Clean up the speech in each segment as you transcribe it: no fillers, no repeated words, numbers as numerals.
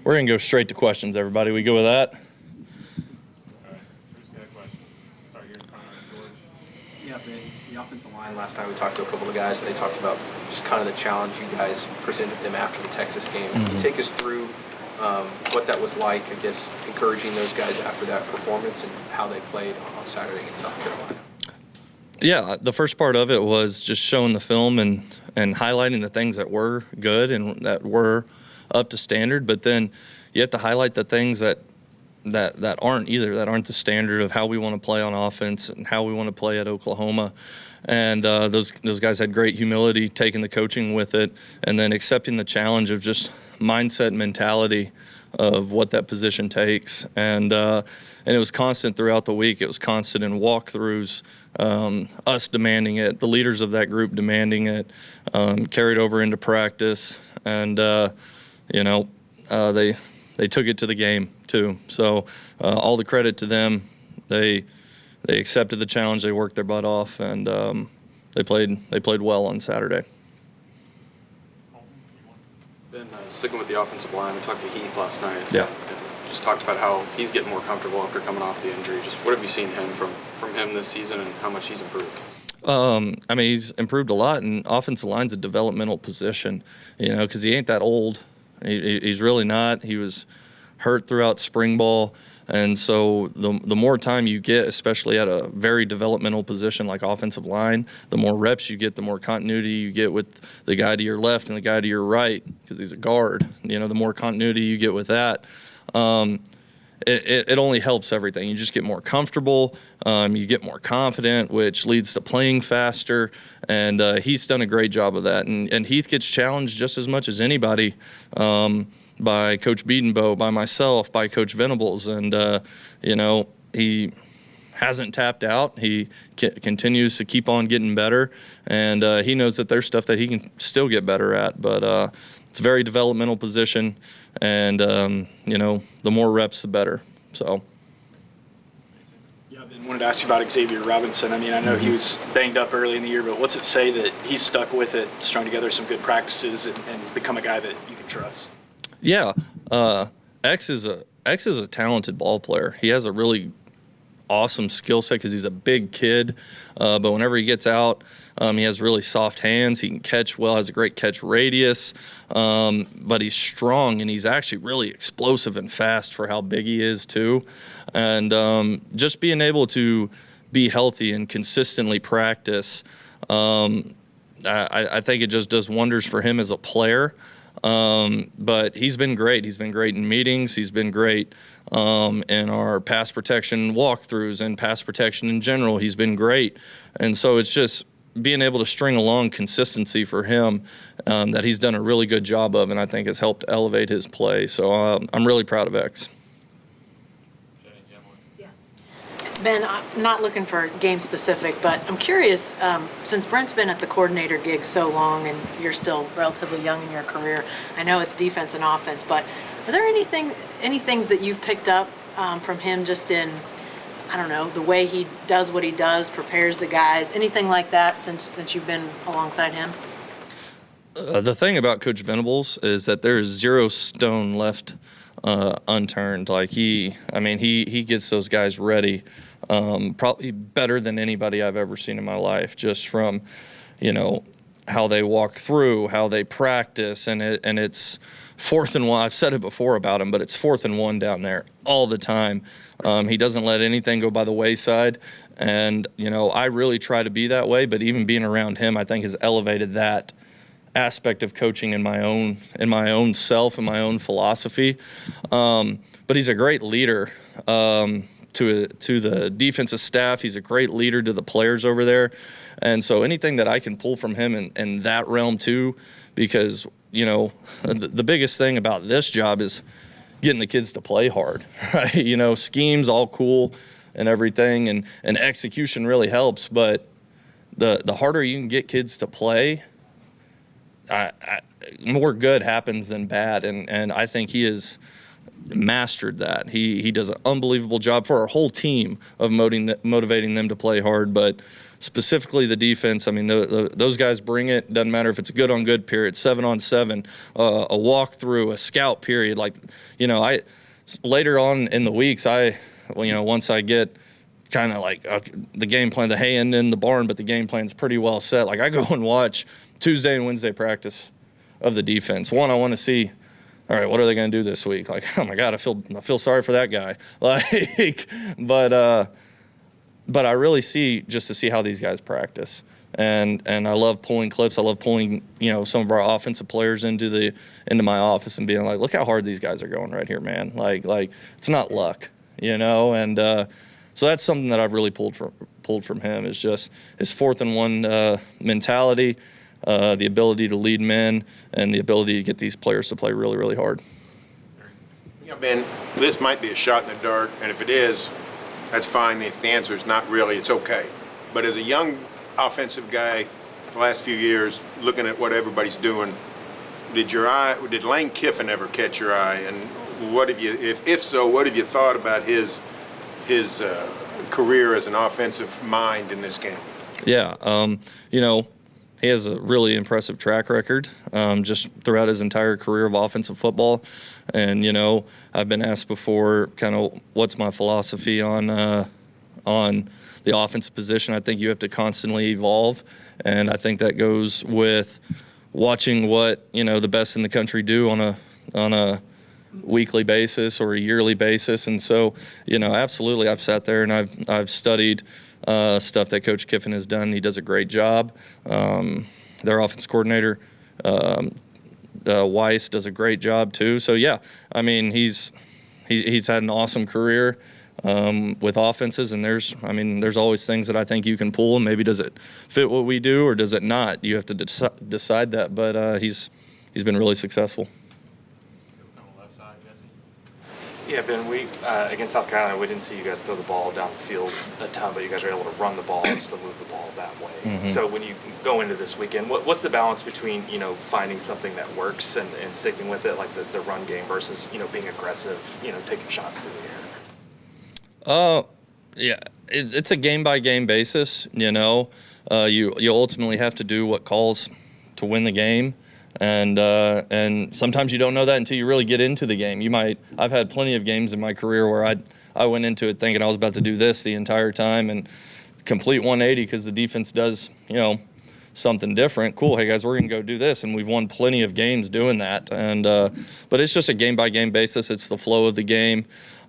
We're going to go straight to questions, everybody. We go with that? All right. Who's got a question? Start here in front of George. Yeah, the offensive line. Last night we talked to a couple of guys, and they talked about just kind of the challenge you guys presented them after the Texas game. Mm-hmm. Can you take us through what that was like, I guess, encouraging those guys after that performance and how they played on Saturday against South Carolina? Yeah, the first part of it was just showing the film and highlighting the things that were good and that were up to standard, but then you have to highlight the things that aren't either, that aren't the standard of how we want to play on offense and how we want to play at Oklahoma. And those guys had great humility, taking the coaching with it, and then accepting the challenge of just mindset and mentality of what that position takes. And it was constant throughout the week. It was constant in walkthroughs, us demanding it, the leaders of that group demanding it, carried over into practice, and they took it to the game too. So all the credit to them. They accepted the challenge. They worked their butt off, and they played well on Saturday. Ben, sticking with the offensive line, we talked to Heath last night. Yeah. And just talked about how he's getting more comfortable after coming off the injury. Just what have you seen from him this season, and how much he's improved? He's improved a lot, and offensive line's a developmental position, because he ain't that old. He's really not. He was hurt throughout spring ball. And so the more time you get, especially at a very developmental position like offensive line, the more reps you get, the more continuity you get with the guy to your left and the guy to your right, because he's a guard. The more continuity you get with that, it only helps everything. You just get more comfortable, you get more confident, which leads to playing faster, and Heath's done a great job of that. And Heath gets challenged just as much as anybody, by Coach Biedenbow, by myself, by Coach Venables, and he hasn't tapped out. He continues to keep on getting better, and he knows that there's stuff that he can still get better at, but it's a very developmental position, and the more reps the better. So Yeah, I wanted to ask you about Xavier Robinson. I know he was banged up early in the year, but what's it say that he's stuck with it, strung together some good practices, and become a guy that you can trust? Yeah, X is a talented ball player. He has a really awesome skill set because he's a big kid, but whenever he gets out, he has really soft hands. He can catch well, has a great catch radius, but he's strong, and he's actually really explosive and fast for how big he is too. And just being able to be healthy and consistently practice, I think it just does wonders for him as a player. But he's been great. He's been great in meetings. He's been great in our pass protection walkthroughs and pass protection in general. He's been great. And so it's just being able to string along consistency for him that he's done a really good job of, and I think has helped elevate his play. So I'm really proud of X. Ben, I'm not looking for game specific, but I'm curious, since Brent's been at the coordinator gig so long and you're still relatively young in your career, I know it's defense and offense, but are there any things that you've picked up from him just in, the way he does what he does, prepares the guys, anything like that since you've been alongside him? The thing about Coach Venables is that there is zero stone left unturned. Like he gets those guys ready probably better than anybody I've ever seen in my life, just from, how they walk through, how they practice, and it's 4th and 1. I've said it before about him, but it's 4th and 1 down there all the time. He doesn't let anything go by the wayside, and, I really try to be that way, but even being around him, I think, has elevated that aspect of coaching in my own self and my own philosophy. But he's a great leader to the defensive staff. He's a great leader to the players over there. And so anything that I can pull from him in that realm too, because, the biggest thing about this job is getting the kids to play hard, right? Schemes all cool and everything, and execution really helps, but the harder you can get kids to play, more good happens than bad, and I think he has mastered that. He does an unbelievable job for our whole team of motivating them to play hard, but specifically the defense. I mean, those guys bring it. Doesn't matter if it's a good on good period, 7-on-7, a walkthrough, a scout period. Like, later on in the weeks, once I get kind of like the game plan, the hay end in the barn, but the game plan's pretty well set. Like, I go and watch Tuesday and Wednesday practice of the defense. One, I want to see, all right, what are they going to do this week? Like, oh my God, I feel sorry for that guy. Like, but I really see just to see how these guys practice. And I love pulling clips. I love pulling, some of our offensive players into my office and being like, look how hard these guys are going right here, man. Like it's not luck, and so that's something that I've really pulled from him is just his 4th-and-1 mentality, the ability to lead men, and the ability to get these players to play really, really hard. Ben, this might be a shot in the dark, and if it is, that's fine. If the answer is not really, it's okay. But as a young offensive guy, the last few years, looking at what everybody's doing, did Lane Kiffin ever catch your eye? And what have you, if so, what have you thought about his career as an offensive mind in this game? Yeah, he has a really impressive track record just throughout his entire career of offensive football. And, I've been asked before kind of what's my philosophy on the offensive position. I think you have to constantly evolve, and I think that goes with watching what the best in the country do on a weekly basis or a yearly basis. And so, absolutely, I've sat there and I've studied stuff that Coach Kiffin has done. He does a great job. Their offense coordinator, Weiss, does a great job too. So yeah, I mean he's had an awesome career with offenses, and there's always things that I think you can pull, and maybe does it fit what we do or does it not? You have to decide that, but he's been really successful. On the left side, Jesse. Yeah, Ben, we against South Carolina, we didn't see you guys throw the ball down the field a ton, but you guys were able to run the ball and still move the ball that way. Mm-hmm. So when you go into this weekend, what's the balance between finding something that works and sticking with it, like the run game, versus being aggressive, taking shots through the air? Yeah, it's a game-by-game basis, You ultimately have to do what calls to win the game, and sometimes you don't know that until you really get into the game. I've had plenty of games in my career where I went into it thinking I was about to do this the entire time and complete 180 because the defense does, something different. Cool, hey guys, we're gonna go do this, and we've won plenty of games doing that. And but it's just a game-by-game basis. It's the flow of the game.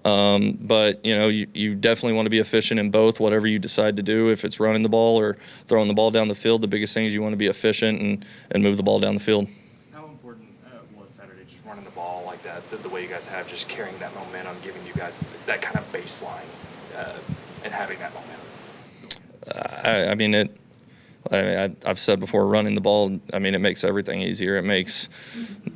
But you definitely want to be efficient in both, whatever you decide to do. If it's running the ball or throwing the ball down the field, the biggest thing is you want to be efficient and move the ball down the field. How important was Saturday, just running the ball like that, the way you guys have, just carrying that momentum, giving you guys that kind of baseline and having that momentum? I've said before, running the ball, it makes everything easier. It makes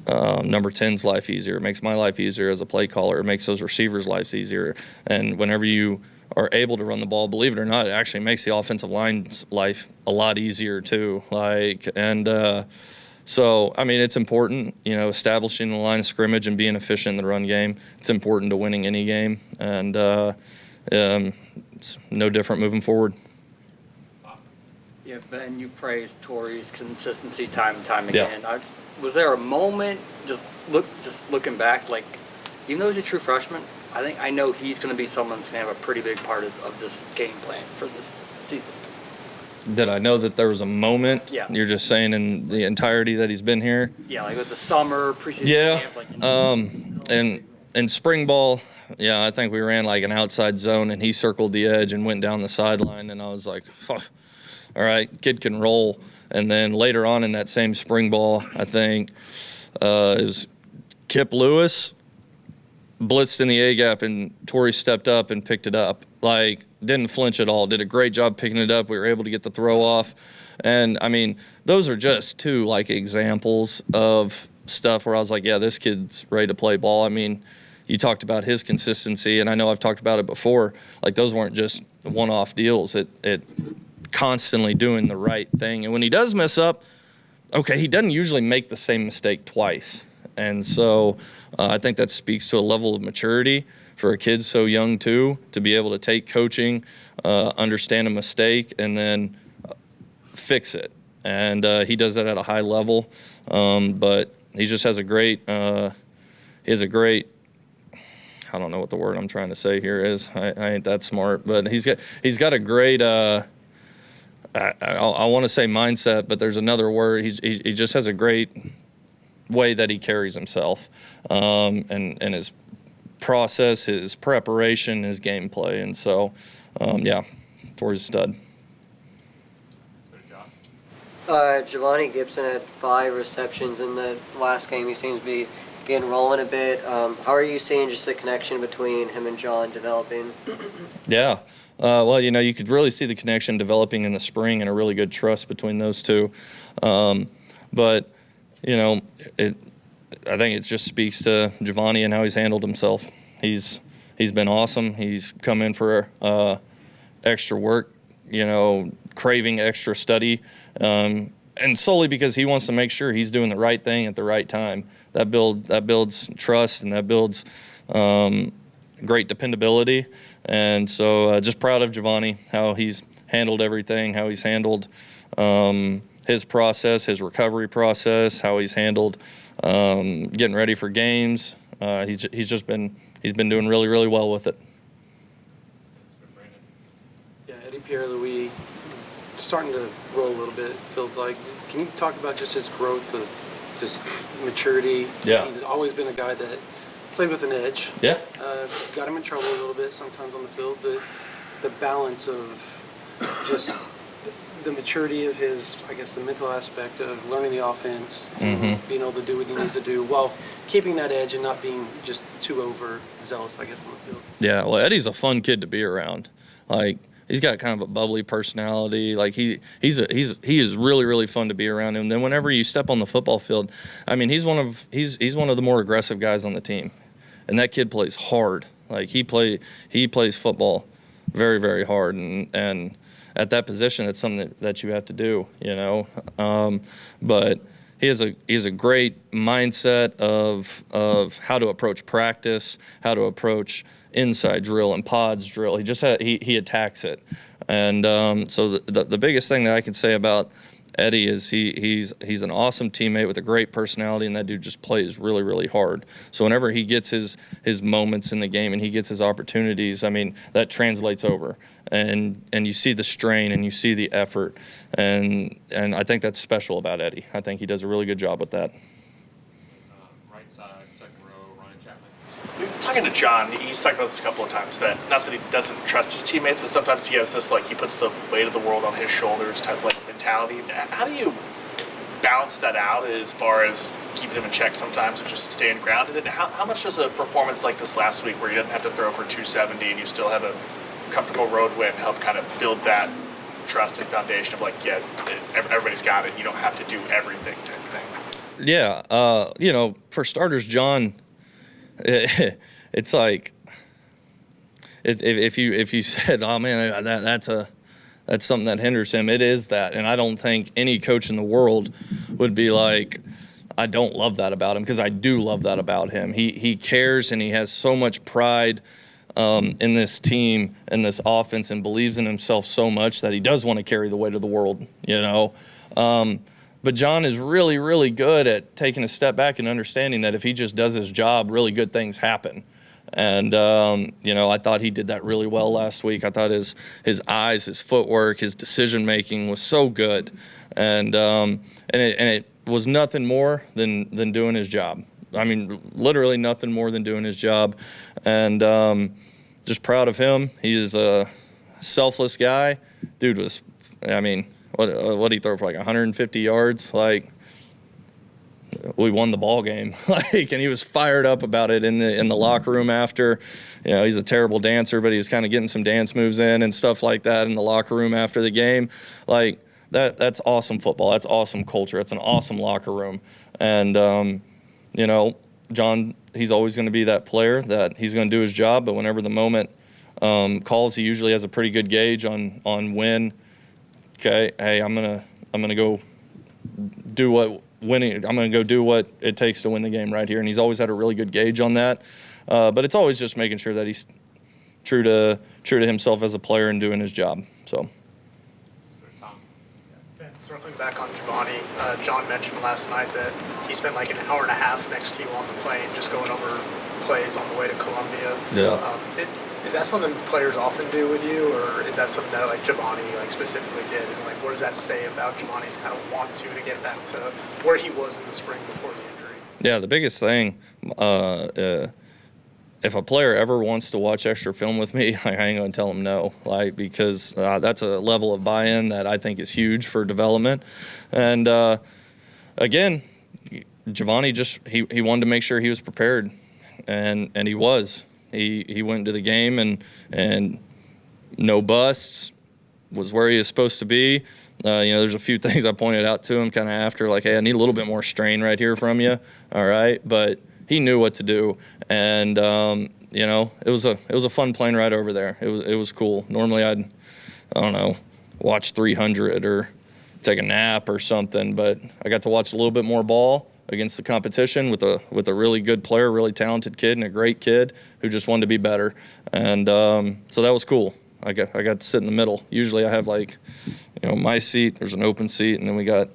number 10's life easier. It makes my life easier as a play caller. It makes those receivers' lives easier. And whenever you are able to run the ball, believe it or not, it actually makes the offensive line's life a lot easier too. So, it's important, establishing the line of scrimmage and being efficient in the run game. It's important to winning any game. And it's no different moving forward. Yeah, Ben, you praised Tori's consistency time and time again. Yeah. Was there a moment, just looking back, like, even though he's a true freshman, I know he's going to be someone that's going to have a pretty big part of this game plan for this season. Did I know that there was a moment? Yeah. You're just saying in the entirety that he's been here? Yeah, like with the summer, preseason camp. And in spring ball, I think we ran like an outside zone, and he circled the edge and went down the sideline, and I was like, all right, kid can roll. And then later on in that same spring ball, I think it was Kip Lewis blitzed in the A-gap, and Tori stepped up and picked it up. Didn't flinch at all. Did a great job picking it up. We were able to get the throw off. And, those are just two, examples of stuff where I was like, yeah, this kid's ready to play ball. You talked about his consistency, and I know I've talked about it before. Those weren't just one-off deals. It constantly doing the right thing. And when he does mess up, okay, he doesn't usually make the same mistake twice. And so I think that speaks to a level of maturity for a kid so young too, to be able to take coaching, understand a mistake, and then fix it. And he does that at a high level. But he just has a great, I don't know what the word I'm trying to say here is. I ain't that smart, but he's got a great, I want to say mindset, but there's another word. He just has a great way that he carries himself, and his process, his preparation, his gameplay. And so, Tori's a stud. Javanni Gibson had 5 receptions in the last game. He seems to be getting rolling a bit. How are you seeing just the connection between him and John developing? Yeah. Well, you could really see the connection developing in the spring and a really good trust between those two. But, I think it just speaks to Javanni and how he's handled himself. He's been awesome. He's come in for extra work, craving extra study, and solely because he wants to make sure he's doing the right thing at the right time. That builds trust, and that builds great dependability. And so just proud of Javanni, how he's handled everything, how he's handled his process, his recovery process, how he's handled getting ready for games. He's been doing really, really well with it. Yeah, Pierre Louie starting to roll a little bit, it feels like. Can you talk about just his growth of just maturity? Yeah. He's always been a guy that played with an edge. Yeah. Got him in trouble a little bit sometimes on the field, but the balance of just the maturity of his, I guess, the mental aspect of learning the offense and being able to do what he needs to do while keeping that edge and not being just too overzealous, I guess, on the field. Yeah, well, Eddie's a fun kid to be around. Like, he's got kind of a bubbly personality. Like, he is really, really fun to be around. And then whenever you step on the football field, I mean, he's one of the more aggressive guys on the team. And that kid plays hard. Like, he plays football very, very hard. And at that position, it's something that you have to do, But he has a great mindset of how to approach practice, how to approach inside drill and pods drill. He attacks it. And so the biggest thing that I can say about Eddie is he's an awesome teammate with a great personality, and that dude just plays really, really hard. So whenever he gets his moments in the game and he gets his opportunities, I mean, that translates over. And you see the strain and you see the effort. And I think that's special about Eddie. I think he does a really good job with that. Right side, second row, Ryan Chapman. Talking to John, he's talked about this a couple of times, that not that he doesn't trust his teammates, but sometimes he has this, like, he puts the weight of the world on his shoulders type of, like, mentality. How do you balance that out as far as keeping him in check sometimes and just staying grounded? And how much does a performance like this last week, where you didn't have to throw for 270 and you still have a comfortable road win, help kind of build that trust and foundation of, like, yeah, everybody's got it, you don't have to do everything type thing? Yeah, for starters, John, it's like if you said, oh man, that's something that hinders him, it is that. And I don't think any coach in the world would be like, I don't love that about him, because I do love that about him. He cares, and he has so much pride in this team and this offense, and believes in himself so much that he does want to carry the weight of the world, But John is really, really good at taking a step back and understanding that if he just does his job, really good things happen. And, I thought he did that really well last week. I thought his eyes, his footwork, his decision-making was so good. And it was nothing more than doing his job. I mean, literally nothing more than doing his job. And just proud of him. He is a selfless guy. Dude was, what did he throw for, like 150 yards? Like, we won the ball game. And he was fired up about it in the locker room after. He's a terrible dancer, but he was kind of getting some dance moves in and stuff like that in the locker room after the game. Like, that's awesome football. That's awesome culture. It's an awesome locker room. And, John, he's always going to be that player that he's going to do his job, but whenever the moment calls, he usually has a pretty good gauge on when, okay, hey, I'm gonna go do winning. I'm going to go do what it takes to win the game right here. And he's always had a really good gauge on that. But it's always just making sure that he's true to himself as a player and doing his job. So. Ben, circling back on Javanni, John mentioned last night that he spent like an hour and a half next to you on the plane, just going over plays on the way to Columbia. Yeah. Is that something players often do with you, or is that something that like Javanni like specifically did? And like, what does that say about Javanni's kind of want to get back to where he was in the spring before the injury? Yeah, the biggest thing, if a player ever wants to watch extra film with me, I ain't gonna tell him no, like, because that's a level of buy-in that I think is huge for development. And again, Javanni he wanted to make sure he was prepared, and he was. He went into the game and no busts, was where he was supposed to be. There's a few things I pointed out to him kind of after, like, hey, I need a little bit more strain right here from you. All right, but he knew what to do, and it was a fun plane ride over there. It was cool. Normally I don't know, watch 300 or take a nap or something, but I got to watch a little bit more ball against the competition with a really good player, really talented kid, and a great kid who just wanted to be better. And so that was cool. I got to sit in the middle. Usually I have my seat, there's an open seat, and then we got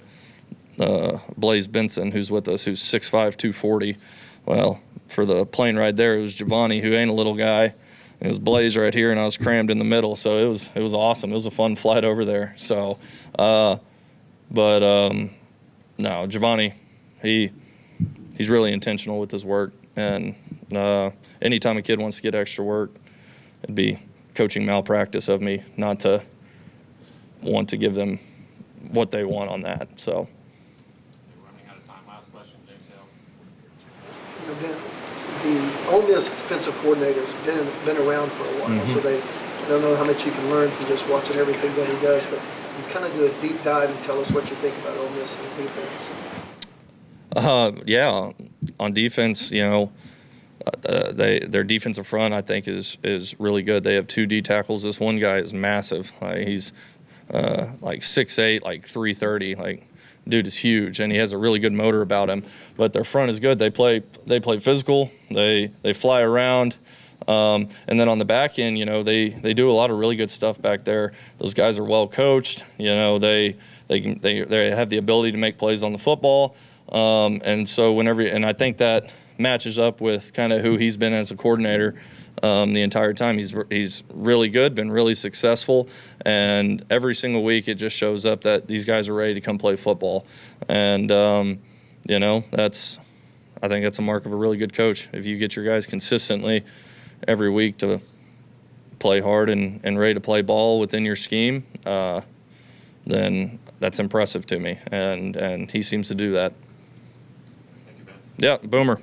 Blaze Benson, who's with us, who's 6'5", 240. Well, for the plane ride there, it was Javanni, who ain't a little guy. It was Blaze right here, and I was crammed in the middle. So it was awesome. It was a fun flight over there. So, no, Javanni, he's really intentional with his work, and anytime a kid wants to get extra work, it'd be coaching malpractice of me not to want to give them what they want on that. So. We're running out of time. Last question, James Hill. The Ole Miss defensive coordinator's been around for a while, so I don't know how much you can learn from just watching everything that he does, but you kind of do a deep dive and tell us what you think about Ole Miss and defense. Yeah, on defense, their defensive front, I think, is really good. They have 2 D tackles. This one guy is massive. He's like 6'8", like 330. Like, dude is huge, and he has a really good motor about him. But their front is good. They play physical. They fly around. And then on the back end, they do a lot of really good stuff back there. Those guys are well coached. They have the ability to make plays on the football. And so and I think that matches up with kind of who he's been as a coordinator the entire time. He's really good, been really successful, and every single week it just shows up that these guys are ready to come play football. And I think that's a mark of a really good coach. If you get your guys consistently every week to play hard and ready to play ball within your scheme, then that's impressive to me, and he seems to do that. Thank you, Ben. Yeah, Boomer.